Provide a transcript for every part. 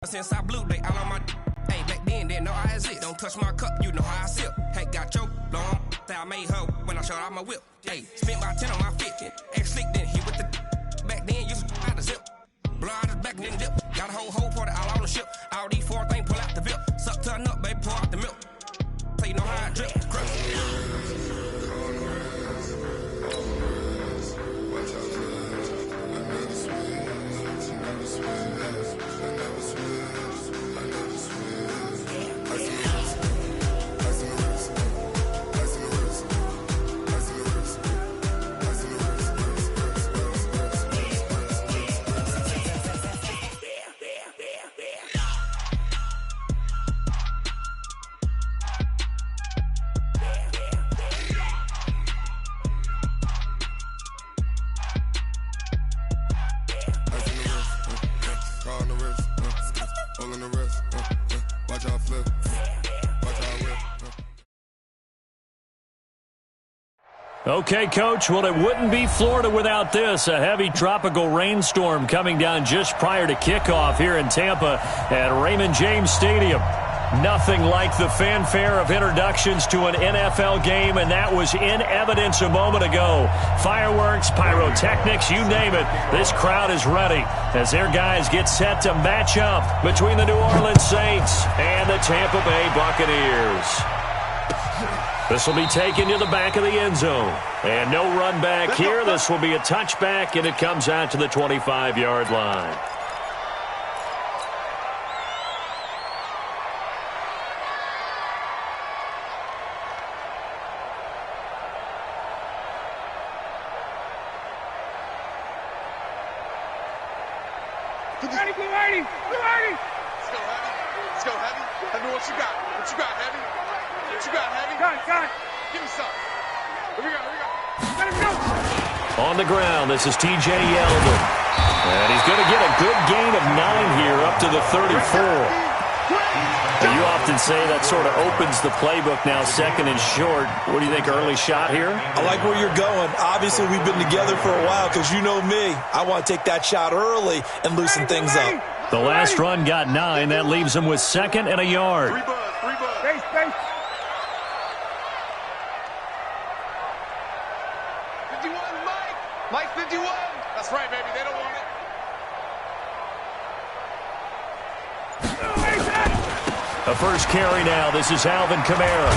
since I blew, they all on my. Hey, back then, didn't know I exist. Don't touch my cup, you know how I sip. Hey, got your long. I made her when I showed out my whip. Hey, spent about 10 on my fit. Ex slick, then hit with the. Back then, used to out the zip. Blow out his back, then dip. Got a whole party all on the ship. All these four things, pull out the VIP. Suck, turn up, baby, pour out the milk. So you know how I drip. Okay, Coach, well, it wouldn't be Florida without this. A heavy tropical rainstorm coming down just prior to kickoff here in Tampa at Raymond James Stadium. Nothing like the fanfare of introductions to an NFL game, and that was in evidence a moment ago. Fireworks, pyrotechnics, you name it. This crowd is ready as their guys get set to match up between the New Orleans Saints and the Tampa Bay Buccaneers. This will be taken to the back of the end zone. And no run back here. This will be a touchback, and it comes out to the 25-yard line. Ready, blue 80, blue 80. Let's go, Heavy. Let's go, Heavy. Heavy, what you got? What you got, Heavy? What you got, Heavy? Got it. Give me some. Here we go. Let him go. On the ground, this is T.J. Yeldon. And he's going to get a good gain of 9 here up to the 34. You often say that sort of opens the playbook now, second and short. What do you think, early shot here? I like where you're going. Obviously, we've been together for a while because you know me. I want to take that shot early and loosen things up. The last run got 9. That leaves him with 2nd and a yard. Three bud. Base. 51, Mike 51. That's right, baby. They don't want it. The first carry now. This is Alvin Kamara.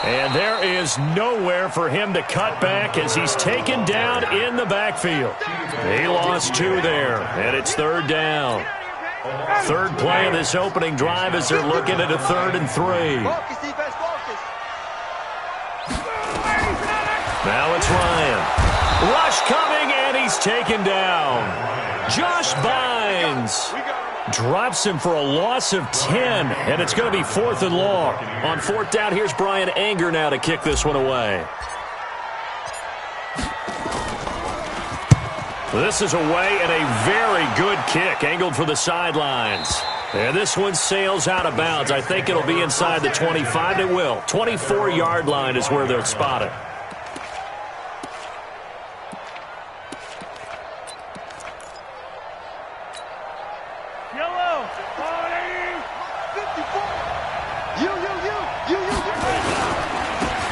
And there is nowhere for him to cut back as he's taken down in the backfield. He lost 2 there, and it's 3rd down. Third play of this opening drive as they're looking at a 3rd and 3. Now it's Ryan. Rush coming, and he's taken down. Josh Bynes drops him for a loss of 10, and it's going to be 4th and long. On 4th down, here's Brian Anger now to kick this one away. This is away and a very good kick, angled for the sidelines. And this one sails out of bounds. I think it'll be inside the 25. It will. 24-yard line is where they'll spot it.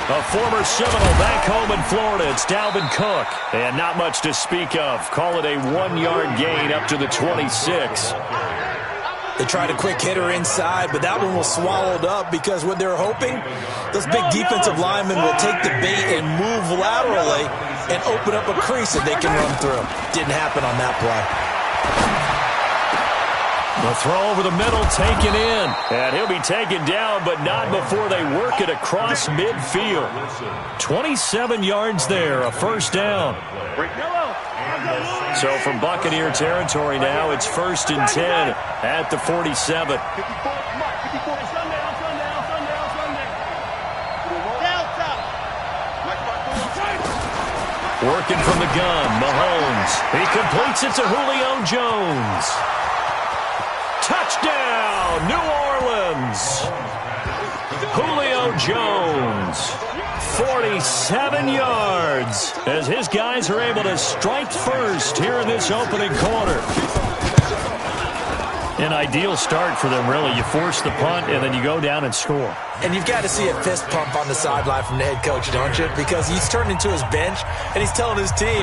A former Seminole back home in Florida. It's Dalvin Cook. And not much to speak of. Call it a 1-yard gain up to the 26. They tried a quick hitter inside, but that one was swallowed up because what they're hoping, those big defensive linemen will take the bait and move laterally and open up a crease that they can run through. Didn't happen on that play. The throw over the middle taken in. And he'll be taken down, but not before they work it across midfield. 27 yards there, a 1st down. So from Buccaneer territory now, it's 1st and 10 at the 47. Working from the gun, Mahomes. He completes it to Julio Jones. Touchdown, New Orleans. Julio Jones, 47 yards, as his guys are able to strike first here in this opening quarter. An ideal start for them, really. You force the punt, and then you go down and score. And you've got to see a fist pump on the sideline from the head coach, don't you? Because he's turned into his bench, and he's telling his team,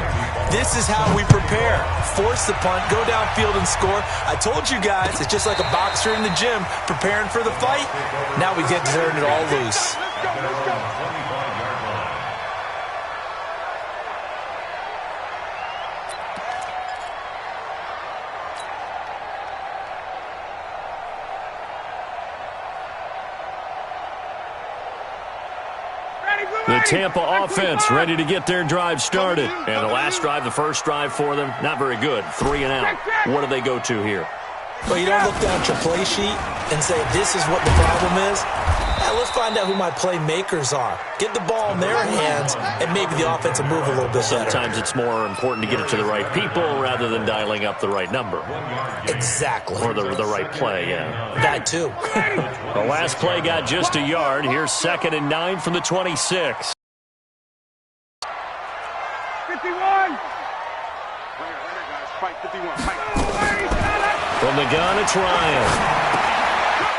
this is how we prepare. Force the punt, go downfield and score. I told you guys, it's just like a boxer in the gym preparing for the fight. Now we get to turn it all loose. The Tampa offense ready to get their drive started. And the last drive, the first drive for them, not very good. 3 and out. What do they go to here? Well, you don't look down at your play sheet and say, this is what the problem is. Let's find out who my playmakers are. Get the ball in their hands, and maybe the offense will move a little bit better. Sometimes it's more important to get it to the right people rather than dialing up the right number. Exactly. Or the right play, yeah. That too. The last play got just a yard. Here's 2nd and 9 from the 26. 51. Fight 51. Fight. From the gun, it's Ryan.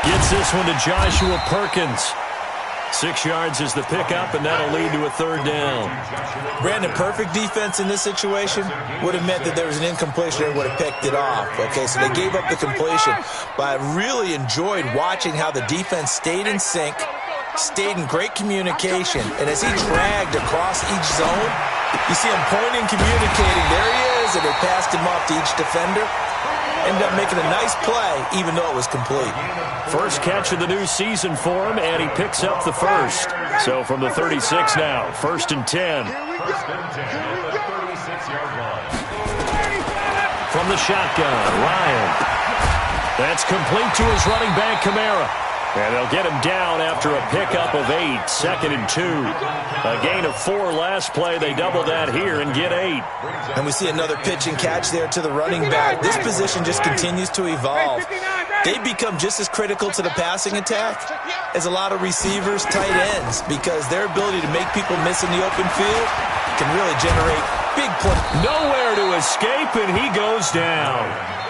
Gets this one to Joshua Perkins. 6 yards is the pickup, and that'll lead to a 3rd down. Brandon, perfect defense in this situation would have meant that there was an incompletion and would have picked it off. Okay, so they gave up the completion. But I really enjoyed watching how the defense stayed in sync, stayed in great communication. And as he dragged across each zone, you see him pointing, communicating. There he is, and they passed him off to each defender. Ended up making a nice play, even though it was complete. First catch of the new season for him, and he picks up the first. So from the 36 now, 1st and 10. From the shotgun, Ryan. That's complete to his running back, Kamara. And they'll get him down after a pickup of 8, 2nd and 2. A gain of 4 last play. They double that here and get 8. And we see another pitch and catch there to the running back. This position just continues to evolve. They become just as critical to the passing attack as a lot of receivers, tight ends, because their ability to make people miss in the open field can really generate big plays. Nowhere to escape, and he goes down.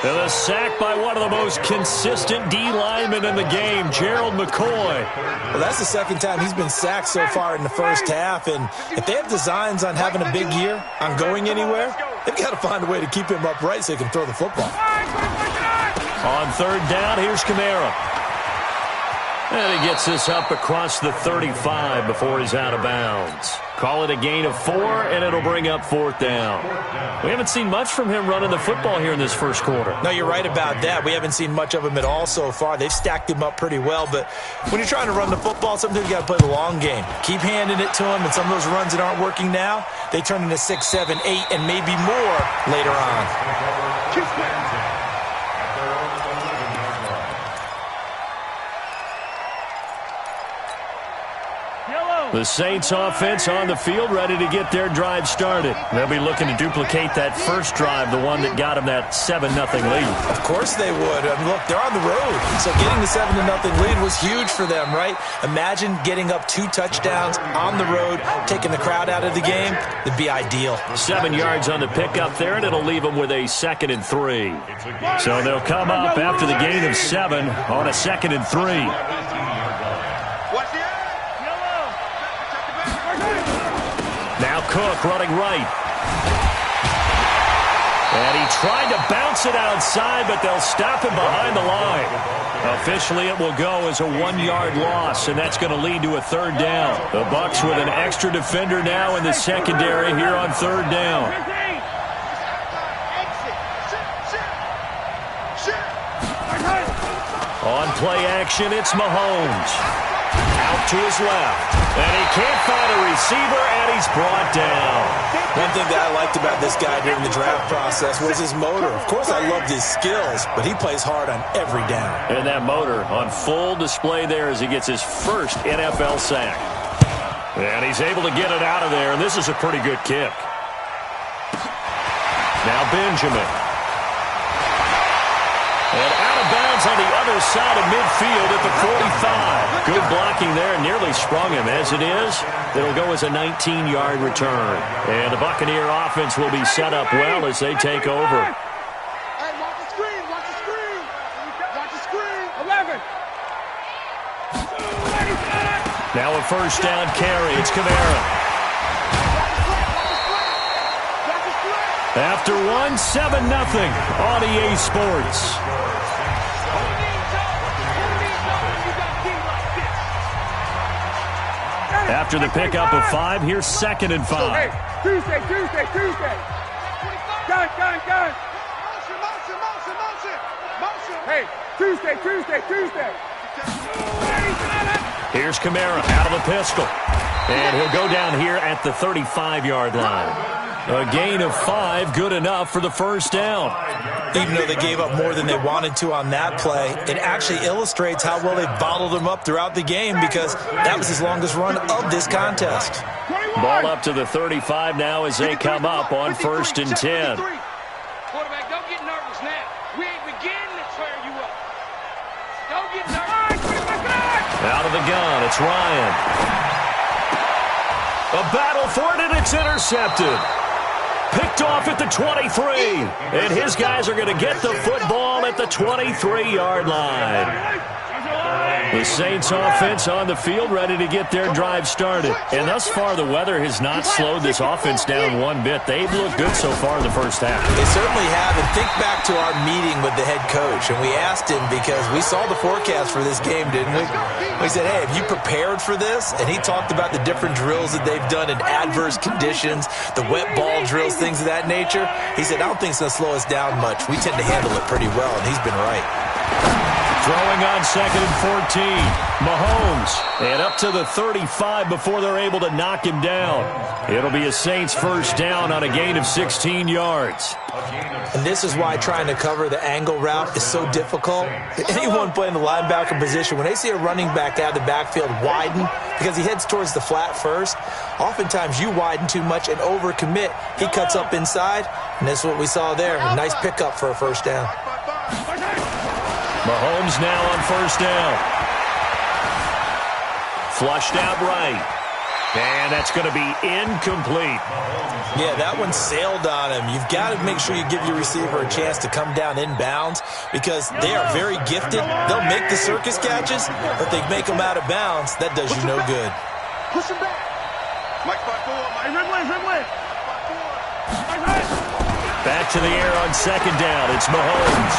And a sack by one of the most consistent D linemen in the game, Gerald McCoy. Well, that's the 2nd time he's been sacked so far in the first half. And if they have designs on having a big year, on going anywhere, they've got to find a way to keep him upright so he can throw the football. On 3rd down, here's Kamara. And he gets this up across the 35 before he's out of bounds. Call it a gain of 4, and it'll bring up 4th down. We haven't seen much from him running the football here in this first quarter. No, you're right about that. We haven't seen much of him at all so far. They've stacked him up pretty well, but when you're trying to run the football, sometimes you got to play the long game. Keep handing it to him, and some of those runs that aren't working now, they turn into 6, 7, 8, and maybe more later on. The Saints offense on the field, ready to get their drive started. They'll be looking to duplicate that first drive, the one that got them that 7-0 lead. Of course they would. I mean, look, they're on the road, so getting the 7-0 lead was huge for them, right? Imagine getting up 2 touchdowns on the road, taking the crowd out of the game. It'd be ideal. 7 yards on the pickup there, and it'll leave them with a 2nd and 3. So they'll come up after the gain of 7 on a 2nd and 3. Now Cook running right. And he tried to bounce it outside, but they'll stop him behind the line. Officially, it will go as a 1-yard loss, and that's going to lead to a 3rd down. The Bucs with an extra defender now in the secondary here on 3rd down. On play action, it's Mahomes. Out to his left. And he can't find a receiver, and he's brought down. One thing that I liked about this guy during the draft process was his motor. Of course, I loved his skills, but he plays hard on every down. And that motor on full display there as he gets his first NFL sack. And he's able to get it out of there, and this is a pretty good kick. Now Benjamin. And out of bounds on the other side of midfield at the 45. Good blocking there, nearly sprung him. As it is, it'll go as a 19-yard return. And the Buccaneer offense will be set up well as they take over. Now a first down carry. It's Kamara. After 7-0 on EA Sports. After the pickup of 5, here's 2nd and 5. Hey, Tuesday. Gun. Motion. Hey, Tuesday. Here's Kamara out of the pistol. And he'll go down here at the 35-yard line. A gain of 5, good enough for the first down. Even though they gave up more than they wanted to on that play, it actually illustrates how well they bottled them up throughout the game because that was his longest run of this contest. Ball up to the 35 now as they come up on 1st and 10. Quarterback, don't get nervous now. We ain't beginning to tear you up. Don't get nervous. Out of the gun, it's Ryan. A battle for it, and it's intercepted. Picked off at the 23. And his guys are going to get the football at the 23-yard line. The Saints offense on the field, ready to get their drive started. And thus far, the weather has not slowed this offense down one bit. They've looked good so far in the first half. They certainly have. And think back to our meeting with the head coach. And we asked him because we saw the forecast for this game, didn't we? We said, hey, have you prepared for this? And he talked about the different drills that they've done in adverse conditions, the wet ball drills, things of that nature. He said, I don't think it's going to slow us down much. We tend to handle it pretty well, and he's been right. Throwing on 2nd and 14. Mahomes. And up to the 35 before they're able to knock him down. It'll be a Saints first down on a gain of 16 yards. And this is why trying to cover the angle route is so difficult. Anyone playing the linebacker position, when they see a running back out of the backfield widen, because he heads towards the flat first, oftentimes you widen too much and overcommit. He cuts up inside, and that's what we saw there. A nice pickup for a first down. Mahomes now on first down. Flushed out right. And that's going to be incomplete. Yeah, that one sailed on him. You've got to make sure you give your receiver a chance to come down inbounds because they are very gifted. They'll make the circus catches, but they make them out of bounds. That does you no good. Push him back. Mike 5-4. Red. Back to the air on 2nd down. It's Mahomes.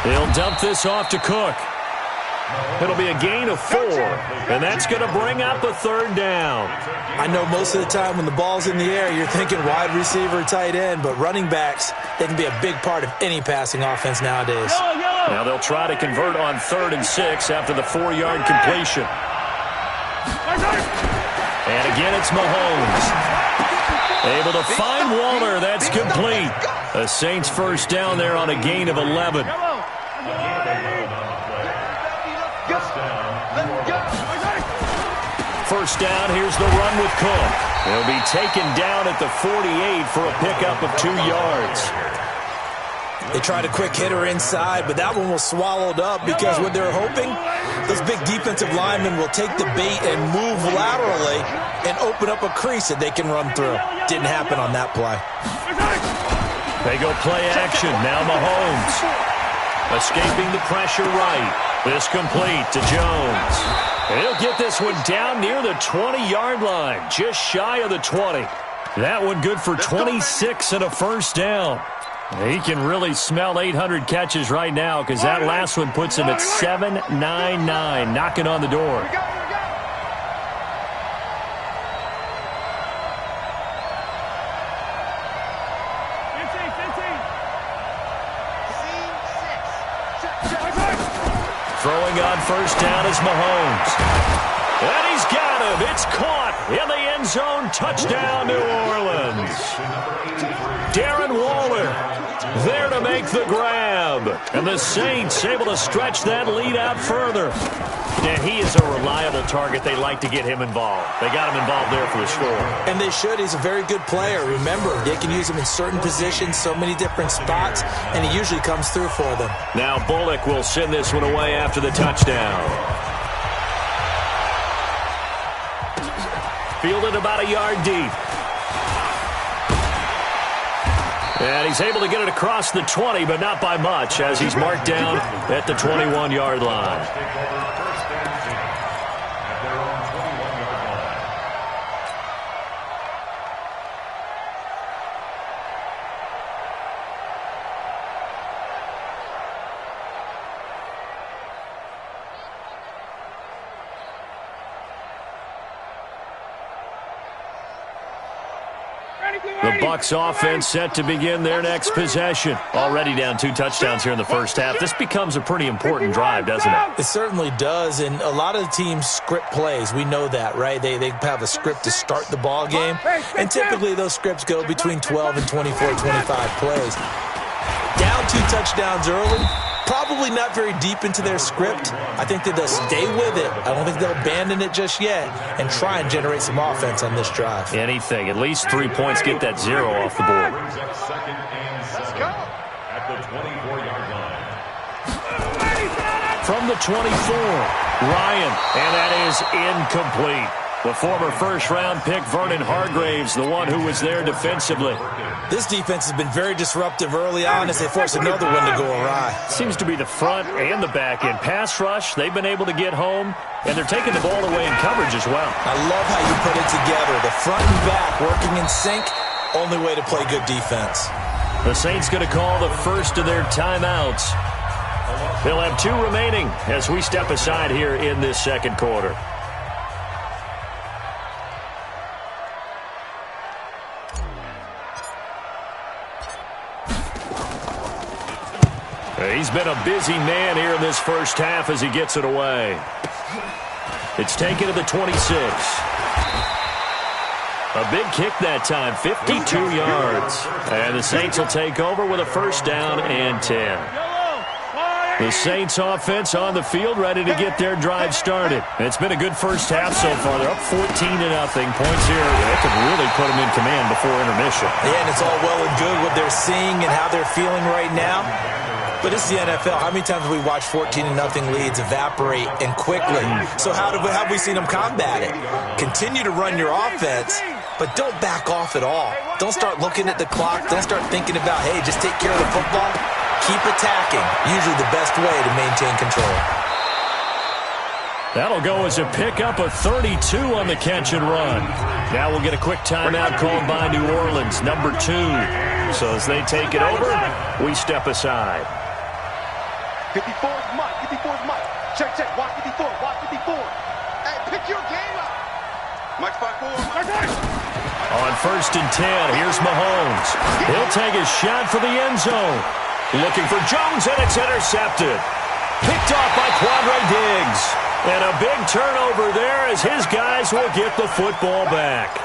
He'll dump this off to Cook. It'll be a gain of 4, and that's going to bring up a 3rd down. I know most of the time when the ball's in the air, you're thinking wide receiver, tight end, but running backs, they can be a big part of any passing offense nowadays. Now they'll try to convert on 3rd and 6 after the 4-yard completion. And again, it's Mahomes. Able to find Waller. That's complete. A Saints first down there on a gain of 11. First down, here's the run with Cook. He'll be taken down at the 48 for a pickup of 2 yards. They tried a quick hitter inside, but that one was swallowed up because what they're hoping, those big defensive linemen will take the bait and move laterally and open up a crease that they can run through. Didn't happen on that play. They go play action. Now Mahomes. Escaping the pressure right. This complete to Jones. He'll get this one down near the 20-yard line, just shy of the 20. That one good for 26 and a first down. He can really smell 800 catches right now because that last one puts him at 799, knocking on the door. Throwing on first down is Mahomes. And he's got him. It's caught in the end zone. Touchdown, New Orleans. Darren Waller there to make the grab. And the Saints able to stretch that lead out further. And he is a reliable target. They like to get him involved. They got him involved there for the score. And they should. He's a very good player. Remember, they can use him in certain positions, so many different spots, and he usually comes through for them. Now Bullock will send this one away after the touchdown. Fielded about a yard deep. And he's able to get it across the 20, but not by much, as he's marked down at the 21-yard line. The Bucs offense set to begin their next possession. Already down 2 touchdowns here in the first half. This becomes a pretty important drive, doesn't it? It certainly does, and a lot of the teams script plays. We know that, right? They have a script to start the ball game, and typically those scripts go between 12 and 24, 25 plays. Down 2 touchdowns early, probably not very deep into their script. I think that they'll stay with it. I don't think they'll abandon it just yet and try and generate some offense on this drive. Anything. At least 3 points, get that 0 off the board. Let's go. At the 24-yard line. From the 24, Ryan, and that is incomplete. The former first-round pick, Vernon Hargraves, the one who was there defensively. This defense has been very disruptive early on as they force another one to go awry. Seems to be the front and the back end. Pass rush, they've been able to get home, and they're taking the ball away in coverage as well. I love how you put it together. The front and back working in sync, only way to play good defense. The Saints going to call the first of their timeouts. They'll have 2 remaining as we step aside here in this second quarter. He's been a busy man here in this first half as he gets it away. It's taken to the 26. A big kick that time, 52 yards. And the Saints will take over with a first down and 10. The Saints offense on the field ready to get their drive started. It's been a good first half so far. They're up 14-0. Points here, they could really put them in command before intermission. Yeah, and it's all well and good what they're seeing and how they're feeling right now. But it's the NFL. How many times have we watched 14-0 leads evaporate and quickly? So how have we seen them combat it? Continue to run your offense, but don't back off at all. Don't start looking at the clock. Don't start thinking about, hey, just take care of the football. Keep attacking. Usually the best way to maintain control. That'll go as a pickup of 32 on the catch and run. Now we'll get a quick timeout called by New Orleans, number 2. So as they take it over, we step aside. 54 is Mike. 54 is Mike. Check, check. Watch 54. Watch 54. Hey, pick your game up. Mike's 5-4. On first and 10, here's Mahomes. He'll take a shot for the end zone. Looking for Jones, and it's intercepted. Picked off by Quandre Diggs. And a big turnover there as his guys will get the football back.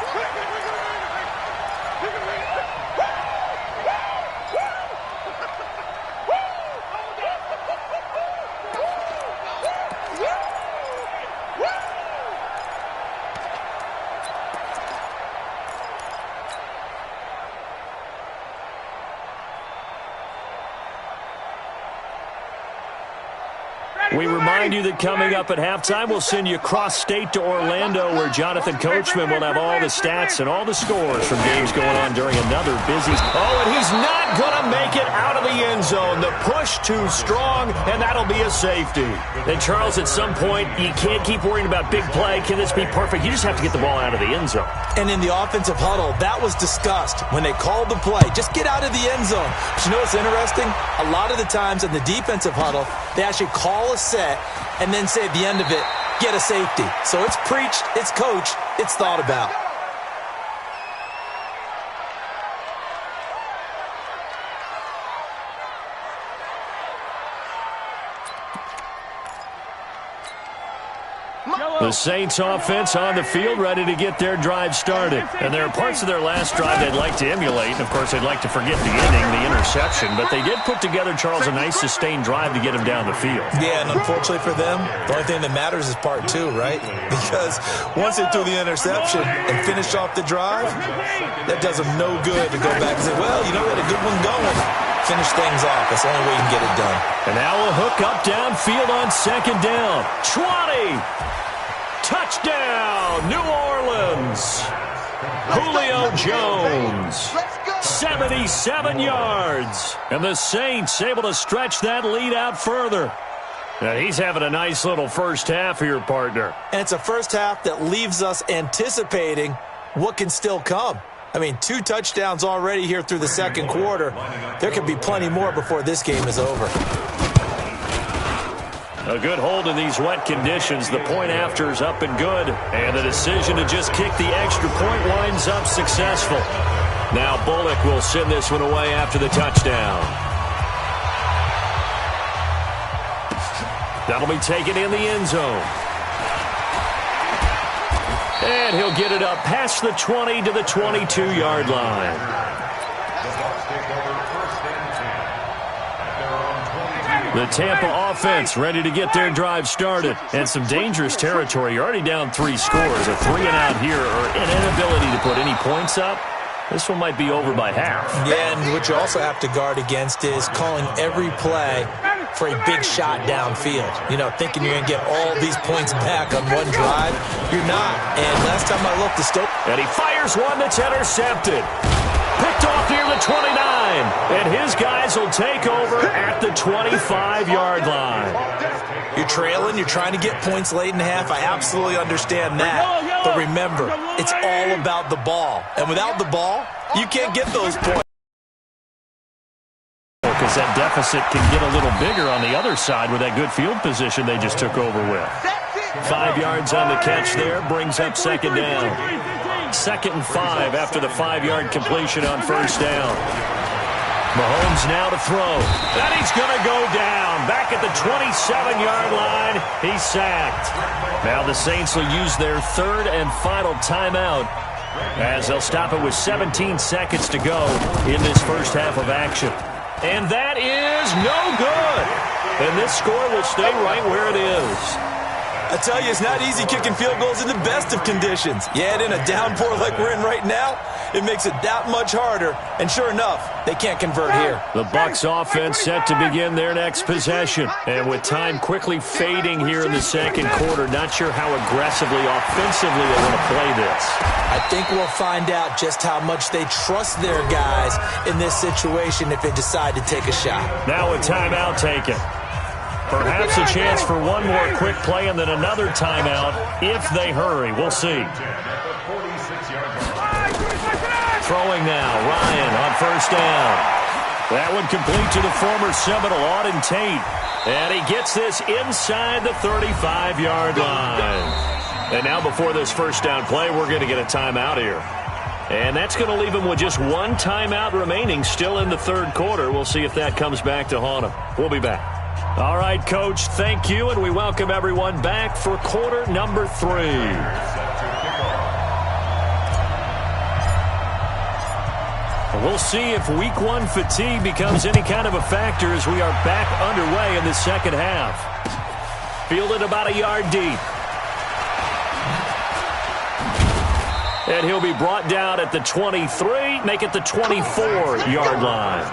We remind you that coming up at halftime, we'll send you cross-state to Orlando, where Jonathan Coachman will have all the stats and all the scores from games going on during another busy... Oh, and he's not going to make it out of the end zone. The push too strong, and that'll be a safety. And, Charles, at some point, you can't keep worrying about big play. Can this be perfect? You just have to get the ball out of the end zone. And in the offensive huddle, that was discussed when they called the play. Just get out of the end zone. But you know what's interesting? A lot of the times in the defensive huddle, they actually call a set and then say at the end of it, get a safety. So it's preached, it's coached, it's thought about. The Saints offense on the field ready to get their drive started. And there are parts of their last drive they'd like to emulate. And, of course, they'd like to forget the ending, the interception. But they did put together, Charles, a nice sustained drive to get him down the field. Yeah, and unfortunately for them, the only thing that matters is part 2, right? Because once they threw the interception and finished off the drive, that does them no good to go back and say, well, you know, we had a good one going. Finish things off. That's the only way you can get it done. And now we'll hook up downfield on second down. 20! Touchdown, New Orleans. Julio Jones, 77 yards. And the Saints able to stretch that lead out further. Now he's having a nice little first half here, partner. And it's a first half that leaves us anticipating what can still come. I mean, 2 touchdowns already here through the second quarter. There could be plenty more before this game is over. A good hold in these wet conditions. The point after is up and good. And the decision to just kick the extra point winds up successful. Now Bullock will send this one away after the touchdown. That'll be taken in the end zone. And he'll get it up past the 20 to the 22-yard line. The Tampa offense ready to get their drive started. And some dangerous territory. You're already down 3 scores. A 3-and-out here or an inability to put any points up. This one might be over by half. Yeah, and what you also have to guard against is calling every play for a big shot downfield. You know, thinking you're going to get all these points back on one drive. You're not. And last time I looked, the still. And he fires one that's intercepted. Picked off near the 29. And his guys will take over at the 25-yard line. You're trailing. You're trying to get points late in the half. I absolutely understand that. But remember, it's all about the ball. And without the ball, you can't get those points. Because that deficit can get a little bigger on the other side with that good field position they just took over with. 5 yards on the catch there, brings up second down. 2nd and 5 after the 5-yard completion on first down. Mahomes now to throw. And he's going to go down. Back at the 27-yard line, he's sacked. Now the Saints will use their 3rd and final timeout as they'll stop it with 17 seconds to go in this first half of action. And that is no good. And this score will stay right where it is. I tell you, it's not easy kicking field goals in the best of conditions. Yet in a downpour like we're in right now, it makes it that much harder. And sure enough, they can't convert here. The Bucs offense set to begin their next possession. And with time quickly fading here in the second quarter, not sure how aggressively, offensively they want to play this. I think we'll find out just how much they trust their guys in this situation if they decide to take a shot. Now a timeout taken. Perhaps a chance for one more quick play and then another timeout if they hurry. We'll see. Throwing now, Ryan on first down. That one complete to the former Seminole, Auden Tate. And he gets this inside the 35-yard line. And now before this first down play, we're going to get a timeout here. And that's going to leave him with just one timeout remaining still in the third quarter. We'll see if that comes back to haunt him. We'll be back. All right, Coach, thank you, and we welcome everyone back for quarter number 3. We'll see if week 1 fatigue becomes any kind of a factor as we are back underway in the second half. Fielded about a yard deep. And he'll be brought down at the 23, make it the 24-yard line.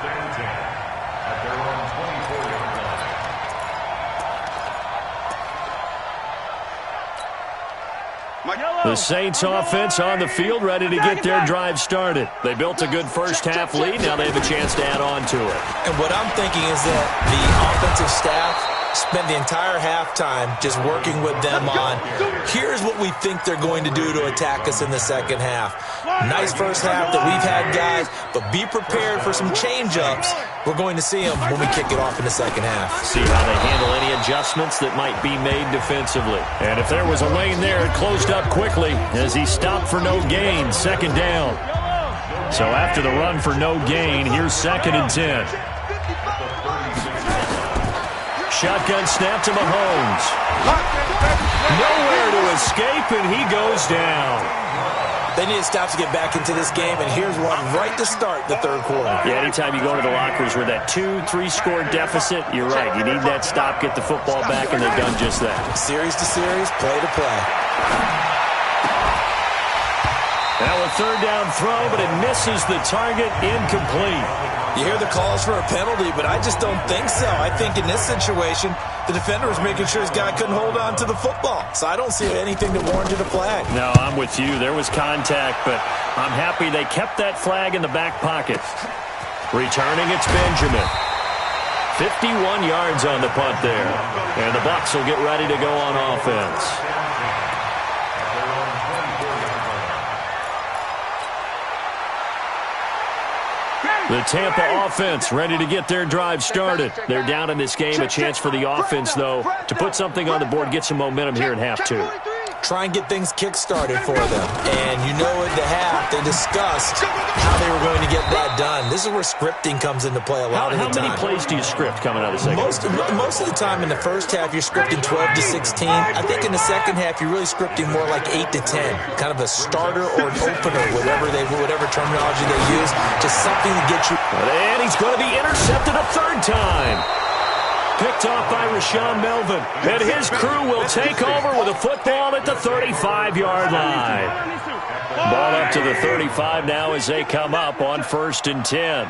The Saints offense on the field ready to get their drive started. They built a good first half lead. Now they have a chance to add on to it. And what I'm thinking is that the offensive staff spent the entire halftime just working with them on, here's what we think they're going to do to attack us in the second half. Nice first half that we've had, guys, but be prepared for some change-ups. We're going to see them when we kick it off in the second half. See how they handle any adjustments that might be made defensively. And if there was a lane there, it closed up quickly as he stopped for no gain, second down. So after the run for no gain, here's 2nd and 10. Shotgun snap to Mahomes. Nowhere to escape, and he goes down. They need to stop to get back into this game, and here's one right to start the third quarter. Yeah, anytime you go to the lockers with that 2-3 score deficit, you're right. You need that stop, get the football back, and they've done just that. Series to series, play to play. Now a third down throw, but it misses the target, incomplete. You hear the calls for a penalty, but I just don't think so. I think in this situation, the defender was making sure his guy couldn't hold on to the football. So I don't see anything that warranted a flag. No, I'm with you. There was contact, but I'm happy they kept that flag in the back pocket. Returning, it's Benjamin. 51 yards on the punt there. And the Bucs will get ready to go on offense. The Tampa offense ready to get their drive started. They're down in this game. A chance for the offense, though, to put something on the board, get some momentum here in half 2. Try and get things kick-started for them. And you know at the half, they discussed how they were going This is where scripting comes into play a lot of the time. How many plays do you script coming out of the second? Most of the time in the first half, you're scripting 12 to 16. I think in the second half, you're really scripting more like 8 to 10. Kind of a starter or an opener, whatever terminology they use. Just something to get you. And he's going to be intercepted a third time. Picked off by Rashawn Melvin. And his crew will take over with a football at the 35-yard line. Ball up to the 35 now as they come up on 1st and 10.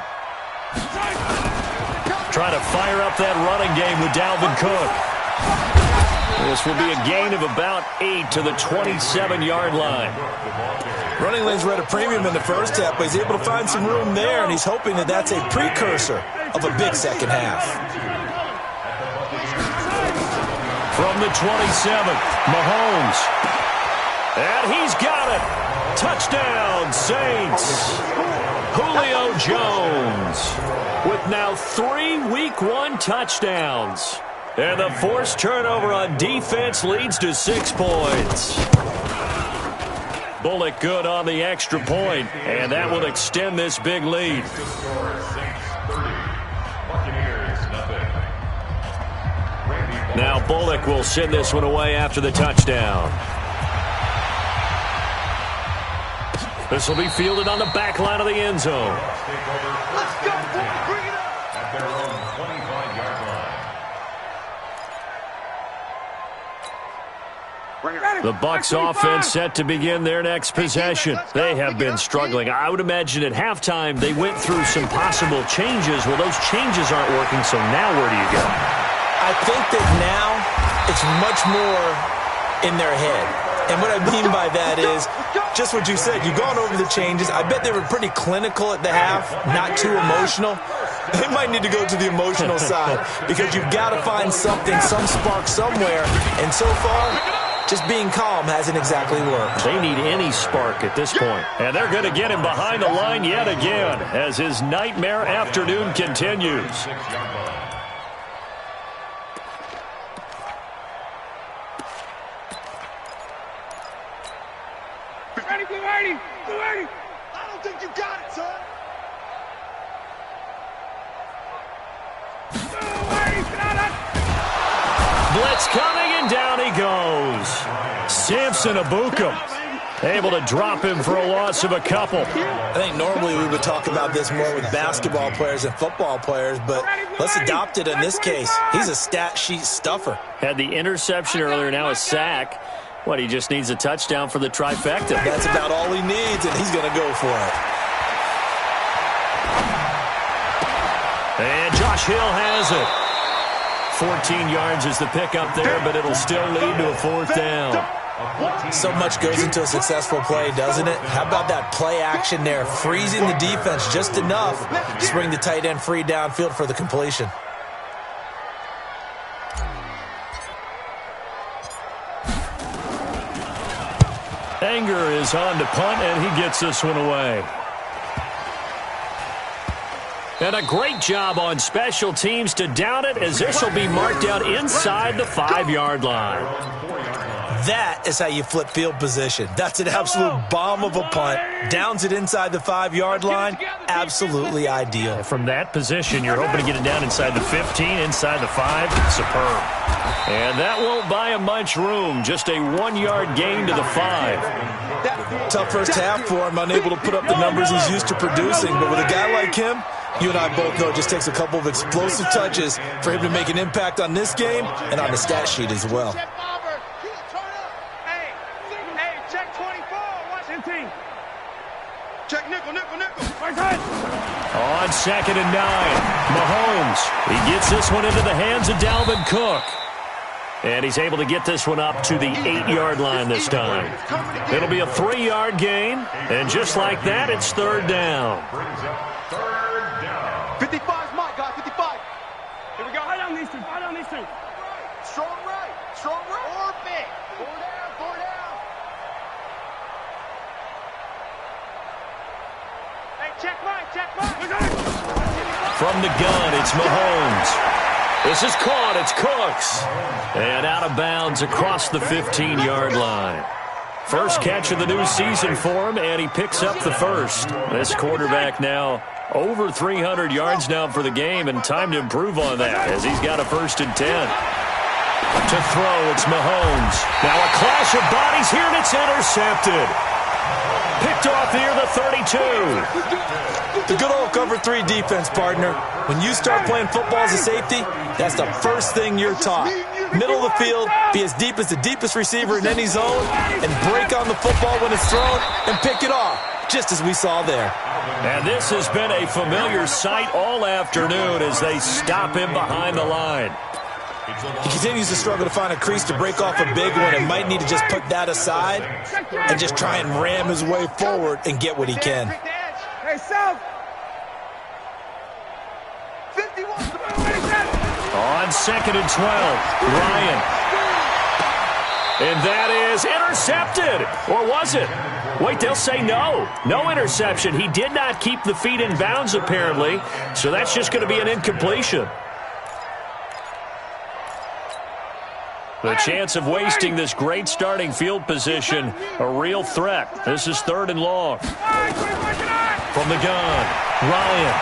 Trying to fire up that running game with Dalvin Cook. This will be a gain of about 8 to the 27-yard line. Running lanes were at a premium in the first half, but he's able to find some room there, and he's hoping that that's a precursor of a big second half. From the 27, Mahomes. And he's got it. Touchdown, Saints. Julio Jones with now 3 Week 1 touchdowns. And the forced turnover on defense leads to 6 points. Bullock good on the extra point, and that will extend this big lead. Now Bullock will send this one away after the touchdown. This will be fielded on the back line of the end zone. Let's go, boy. Bring it up. At their own 25-yard line. The Bucs offense set to begin their next possession. They have been struggling. I would imagine at halftime they went through some possible changes. Well, those changes aren't working, so now where do you go? I think that now it's much more in their head. And what I mean by that is just what you said. You've gone over the changes. I bet they were pretty clinical at the half, not too emotional. They might need to go to the emotional side because you've got to find something, some spark somewhere. And so far, just being calm hasn't exactly worked. They need any spark at this point. And they're going to get him behind the line yet again as his nightmare afternoon continues. I don't think you got it, son. Blitz coming, and down he goes. Samson Abukum able to drop him for a loss of a couple. I think normally we would talk about this more with basketball players and football players, but let's adopt it in this case. He's a stat sheet stuffer. Had the interception earlier, now a sack. What, he just needs a touchdown for the trifecta. That's about all he needs, and he's going to go for it. And Josh Hill has it. 14 yards is the pickup there, but it'll still lead to a 4th down. So much goes into a successful play, doesn't it? How about that play action there? Freezing the defense just enough to bring the tight end free downfield for the completion. Anger is on to punt, and he gets this one away. And a great job on special teams to down it, as this will be marked out inside the 5-yard line. That is how you flip field position. That's an absolute bomb of a punt. Downs it inside the 5-yard line. Absolutely ideal. From that position, you're hoping to get it down inside the 15, inside the 5. Superb. And that won't buy him much room. Just a 1-yard gain to the 5. Tough first half for him, unable to put up the numbers he's used to producing. But with a guy like him, you and I both know it just takes a couple of explosive touches for him to make an impact on this game and on the stat sheet as well. Check nickel. On 2nd and 9, Mahomes. He gets this one into the hands of Dalvin Cook. And he's able to get this one up to the 8-yard line this time. It'll be a 3-yard gain. And just like that, it's 3rd down. 55's mine, guys. 55. Here we go. Right on these two. Strong right. Orbit. Four down. Hey, check right. From the gun, it's Mahomes. This is caught. It's Cooks. And out of bounds across the 15-yard line. First catch of the new season for him, and he picks up the first. This quarterback now over 300 yards now for the game, and time to improve on that as he's got a 1st and 10. To throw, it's Mahomes. Now a clash of bodies here, and it's intercepted. Picked off near the 32. The good old cover 3 defense, partner. When you start playing football as a safety, that's the first thing you're taught. Middle of the field, be as deep as the deepest receiver in any zone, and break on the football when it's thrown and pick it off, just as we saw there. And this has been a familiar sight all afternoon as they stop him behind the line. He continues to struggle to find a crease to break off a big one and might need to just put that aside and just try and ram his way forward and get what he can. Hey, South. 51. On 2nd and 12, Ryan. And that is intercepted. Or was it? Wait, they'll say no. No interception. He did not keep the feet in bounds, apparently. So that's just going to be an incompletion. The chance of wasting this great starting field position, a real threat. This is 3rd and long. From the gun, Ryan.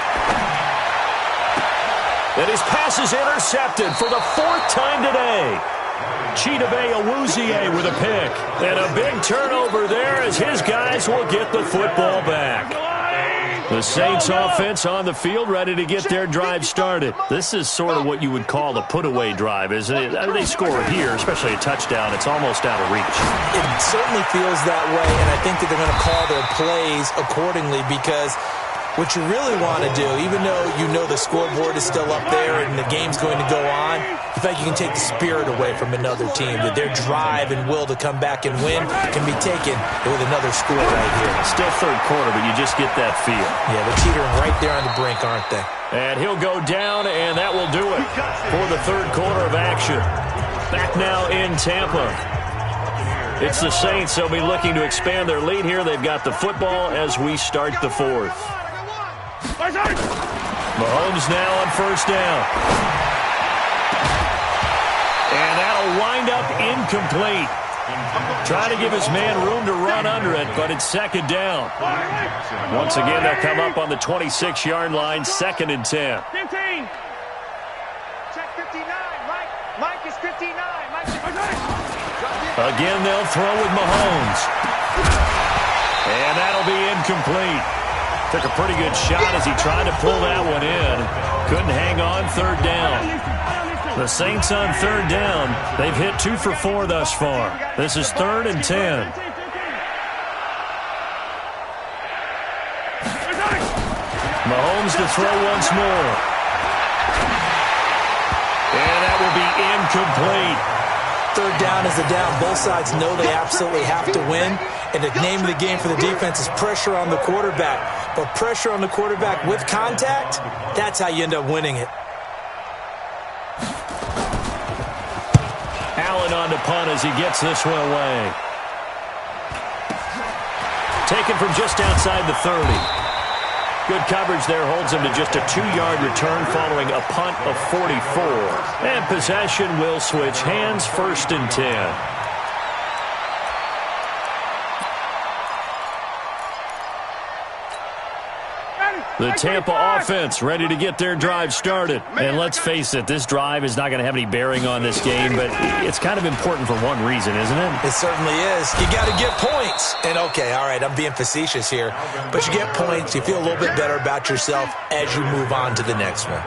And his pass is intercepted for the 4th time today. Chidobe Awuzie with a pick. And a big turnover there as his guys will get the football back. The Saints offense on the field ready to get their drive started. This is sort of what you would call a put-away drive, isn't it? They score here, especially a touchdown. It's almost out of reach. It certainly feels that way, and I think that they're going to call their plays accordingly because what you really want to do, even though you know the scoreboard is still up there and the game's going to go on, you feel like you can take the spirit away from another team, that their drive and will to come back and win can be taken with another score right here. Still 3rd quarter, but you just get that feel. Yeah, they're teetering right there on the brink, aren't they? And he'll go down, and that will do it for the 3rd quarter of action. Back now in Tampa. It's the Saints. They'll be looking to expand their lead here. They've got the football as we start the 4th. Mahomes now on 1st down. And that'll wind up incomplete. Trying to give his man room to run under it, but it's 2nd down. Once again, they'll come up on the 26-yard line, 2nd and 10. 15. Check 59. Mike is 59. Again, they'll throw with Mahomes. And that'll be incomplete. Took a pretty good shot as he tried to pull that one in. Couldn't hang on, 3rd down. The Saints on 3rd down. They've hit 2 for 4 thus far. This is 3rd and 10. Mahomes to throw once more. And that will be incomplete. 3rd down is the down. Both sides know they absolutely have to win. And the name of the game for the defense is pressure on the quarterback. But pressure on the quarterback with contact, that's how you end up winning it. Allen on to punt as he gets this one away. Taken from just outside the 30. Good coverage there holds him to just a 2-yard return following a punt of 44. And possession will switch hands, 1st and 10. The Tampa offense ready to get their drive started. And let's face it, this drive is not going to have any bearing on this game, but it's kind of important for one reason, isn't it? It certainly is. You got to get points. And, okay, all right, I'm being facetious here. But you get points, you feel a little bit better about yourself as you move on to the next one.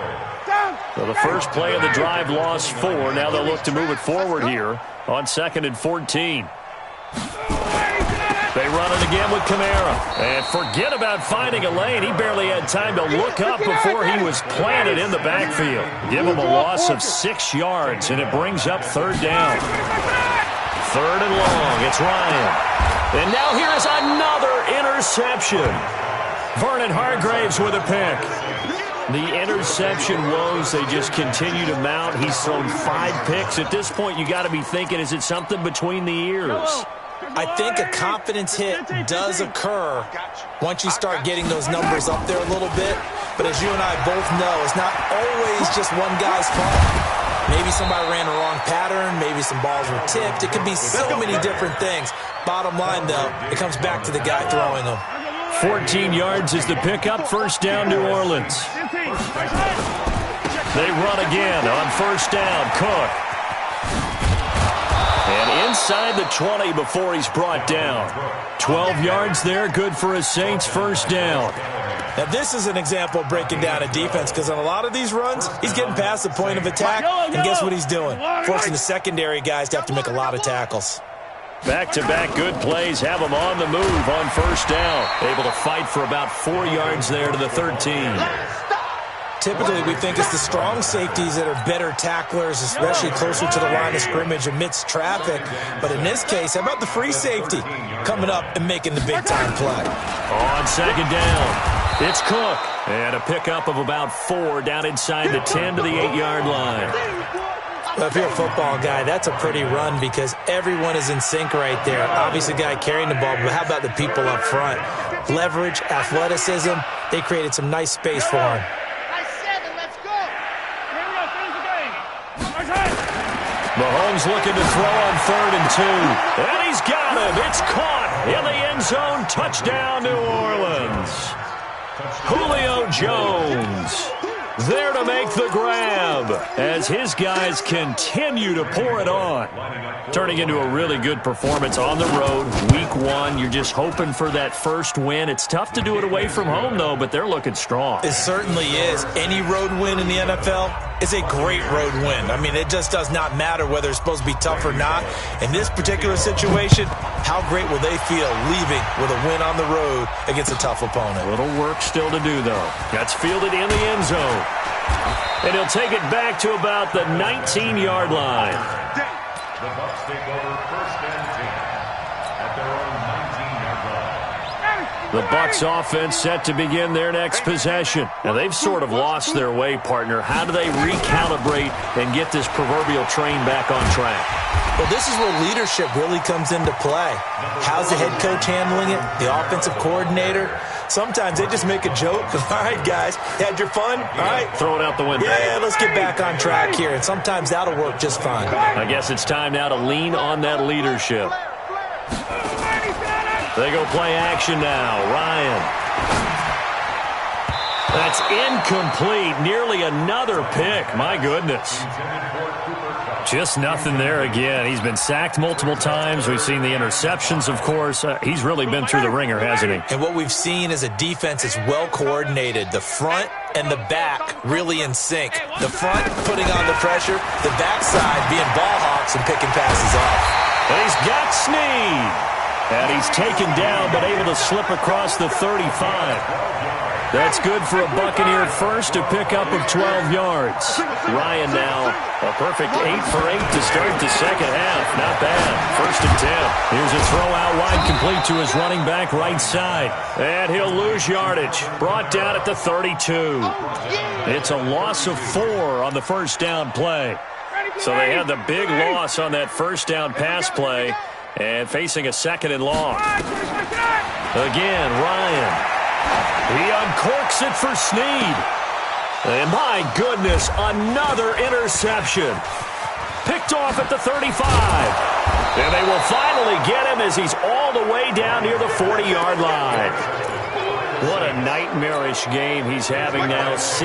So the first play of the drive lost 4. Now they'll look to move it forward here on 2nd and 14. They run it again with Kamara. And forget about finding a lane. He barely had time to look up before he was planted in the backfield. Give him a loss of 6 yards, and it brings up 3rd down. 3rd and long. It's Ryan. And now here is another interception. Vernon Hargreaves with a pick. The interception woes, they just continue to mount. He's thrown 5 picks. At this point, you got to be thinking, is it something between the ears? I think a confidence hit does occur once you start getting those numbers up there a little bit. But as you and I both know, it's not always just one guy's fault. Maybe somebody ran the wrong pattern. Maybe some balls were tipped. It could be so many different things. Bottom line, though, it comes back to the guy throwing them. 14 yards is the pickup. First down, New Orleans. They run again on first down. Cook. And inside the 20 before he's brought down. 12 yards there, good for a Saints first down. Now, this is an example of breaking down a defense because on a lot of these runs, he's getting past the point of attack, and guess what he's doing? Forcing the secondary guys to have to make a lot of tackles. Back-to-back good plays have them on the move on first down. Able to fight for about 4 yards there to the 13. Typically, we think it's the strong safeties that are better tacklers, especially closer to the line of scrimmage amidst traffic. But in this case, how about the free safety coming up and making the big-time play? On second down, it's Cook. And a pickup of about 4 down inside the 10 to the 8-yard line. Well, if you're a football guy, that's a pretty run because everyone is in sync right there. Obviously, the guy carrying the ball, but how about the people up front? Leverage, athleticism, they created some nice space for him. Mahomes looking to throw on 3rd and 2. And he's got him. It's caught in the end zone. Touchdown, New Orleans. Julio Jones there to make the grab as his guys continue to pour it on. Turning into a really good performance on the road. Week 1, you're just hoping for that first win. It's tough to do it away from home, though, but they're looking strong. It certainly is. Any road win in the NFL is a great road win. I mean, it just does not matter whether it's supposed to be tough or not. In this particular situation, how great will they feel leaving with a win on the road against a tough opponent? A little work still to do, though. That's fielded in the end zone. And he'll take it back to about the 19-yard line. The Bucs take over 1st and 10 at their own 19-yard line. The Bucs offense set to begin their next possession. Now, they've sort of lost their way, partner. How do they recalibrate and get this proverbial train back on track? Well, this is where leadership really comes into play. How's the head coach handling it? The offensive coordinator? Sometimes they just make a joke. All right, guys, had your fun? All right. Throw it out the window. Yeah, let's get back on track here. And sometimes that'll work just fine. I guess it's time now to lean on that leadership. They go play action now. Ryan. That's incomplete. Nearly another pick. My goodness. Just nothing there again. He's been sacked multiple times. We've seen the interceptions, of course. He's really been through the ringer, hasn't he? And what we've seen is a defense that's well coordinated. The front and the back really in sync. The front putting on the pressure. The backside being ball hawks and picking passes off. And he's got Snead. And he's taken down but able to slip across the 35. That's good for a Buccaneer first to pick up of 12 yards. Ryan now a perfect 8 for 8 to start the second half. Not bad. 1st and 10. Here's a throw out wide complete to his running back right side. And he'll lose yardage. Brought down at the 32. It's a loss of 4 on the first down play. So they had the big loss on that first down pass play and facing a 2nd and long. Again, Ryan. He uncorks it for Snead. And my goodness, another interception. Picked off at the 35. And they will finally get him as he's all the way down near the 40-yard line. What a nightmarish game he's having now. 6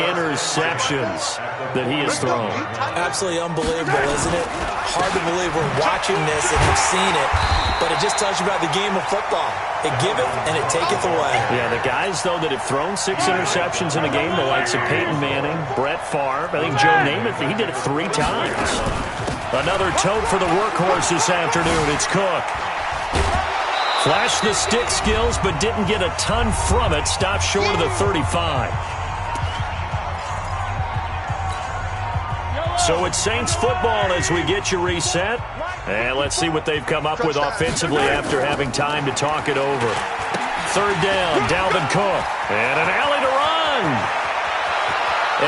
interceptions that he has thrown. Absolutely unbelievable, isn't it? Hard to believe we're watching this and have seen it, but it just tells you about the game of football. It giveth and it taketh away. Yeah, the guys, though, that have thrown 6 interceptions in a game, the likes of Peyton Manning, Brett Favre, I think Joe Namath, he did it 3 times. Another tote for the workhorse this afternoon. It's Cook. Flashed the stick skills, but didn't get a ton from it. Stopped short of the 35. So it's Saints football as we get you reset. And let's see what they've come up with offensively after having time to talk it over. 3rd down, Dalvin Cook. And an alley to run.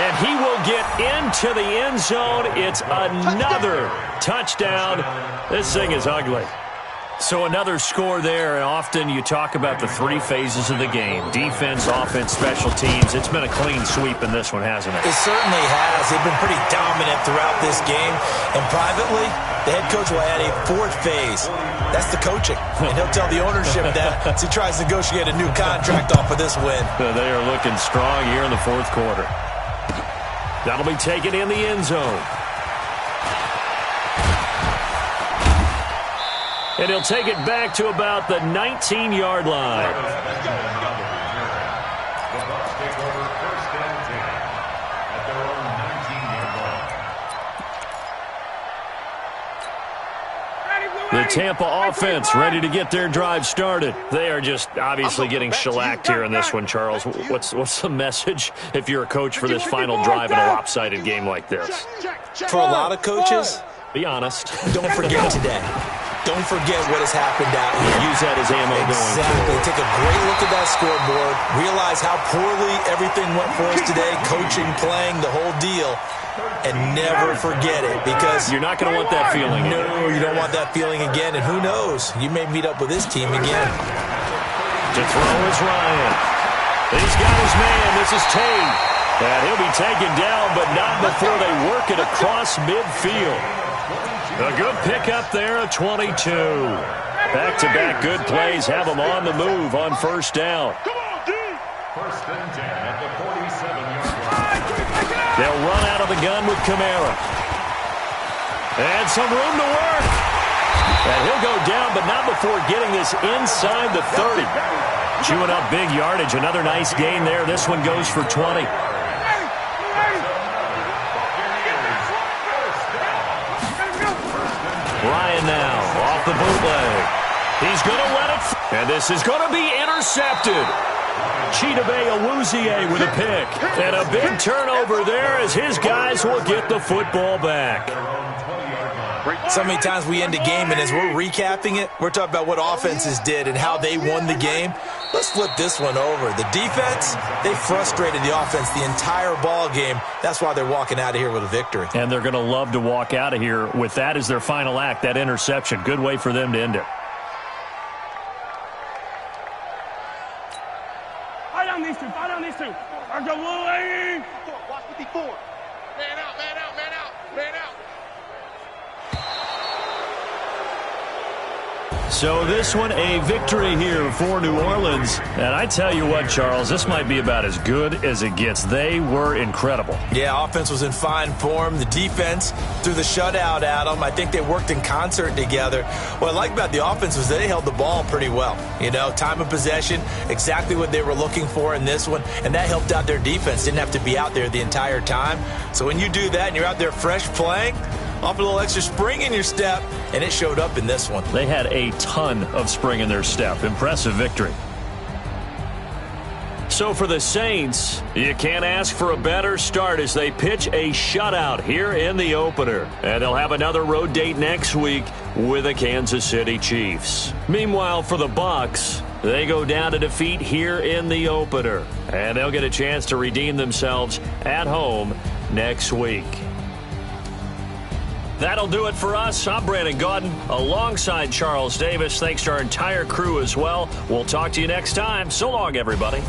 And he will get into the end zone. It's another touchdown. This thing is ugly. So another score there, and often you talk about the three phases of the game. Defense, offense, special teams. It's been a clean sweep in this one, hasn't it? It certainly has. They've been pretty dominant throughout this game. And privately, the head coach will add a fourth phase. That's the coaching. And he'll tell the ownership that as he tries to negotiate a new contract off of this win. They are looking strong here in the fourth quarter. That'll be taken in the end zone. And he'll take it back to about the 19-yard line. The Bucs take over first and 10 at their own 19-yard line. The Tampa offense ready to get their drive started. They are just obviously getting shellacked here in this one, Charles. What's the message if you're a coach for this final drive in a lopsided game like this? For a lot of coaches, be honest. Don't forget today. Don't forget what has happened out here. Use that as ammo going forward. Take a great look at that scoreboard. Realize how poorly everything went for us today. Coaching, playing, the whole deal. And never forget it, because you're not going to want that feeling again. No, you don't want that feeling again. And who knows? You may meet up with this team again. To throw is Ryan. He's got his man. This is Tate. And he'll be taken down, but not before they work it across midfield. A good pickup there at 22. Back-to-back good plays have them on the move on first down. First and 10 at the 47-yard line. They'll run out of the gun with Kamara. And some room to work. And he'll go down, but not before getting this inside the 30. Chewing up big yardage. Another nice gain there. This one goes for 20. Ryan now off the bootleg. He's going to let it. And this is going to be intercepted. Chidobe Awuzie with a pick. And a big turnover there as his guys will get the football back. So many times we end a game, and as we're recapping it, we're talking about what offenses did and how they won the game. Let's flip this one over. The defense, they frustrated the offense the entire ball game. That's why they're walking out of here with a victory. And they're going to love to walk out of here with that as their final act, that interception. Good way for them to end it. Fight down these two. Fight down these two. Watch 54. Man out, man out, man out, man out. So this one, a victory here for New Orleans. And I tell you what, Charles, this might be about as good as it gets. They were incredible. Yeah, offense was in fine form. The defense threw the shutout at them. I think they worked in concert together. What I like about the offense was they held the ball pretty well. You know, time of possession, exactly what they were looking for in this one. And that helped out their defense. Didn't have to be out there the entire time. So when you do that and you're out there fresh playing, off a little extra spring in your step, and it showed up in this one. They had a ton of spring in their step. Impressive victory. So for the Saints, you can't ask for a better start as they pitch a shutout here in the opener. And they'll have another road date next week with the Kansas City Chiefs. Meanwhile, for the Bucs, they go down to defeat here in the opener. And they'll get a chance to redeem themselves at home next week. That'll do it for us. I'm Brandon Gaudin alongside Charles Davis. Thanks to our entire crew as well. We'll talk to you next time. So long, everybody.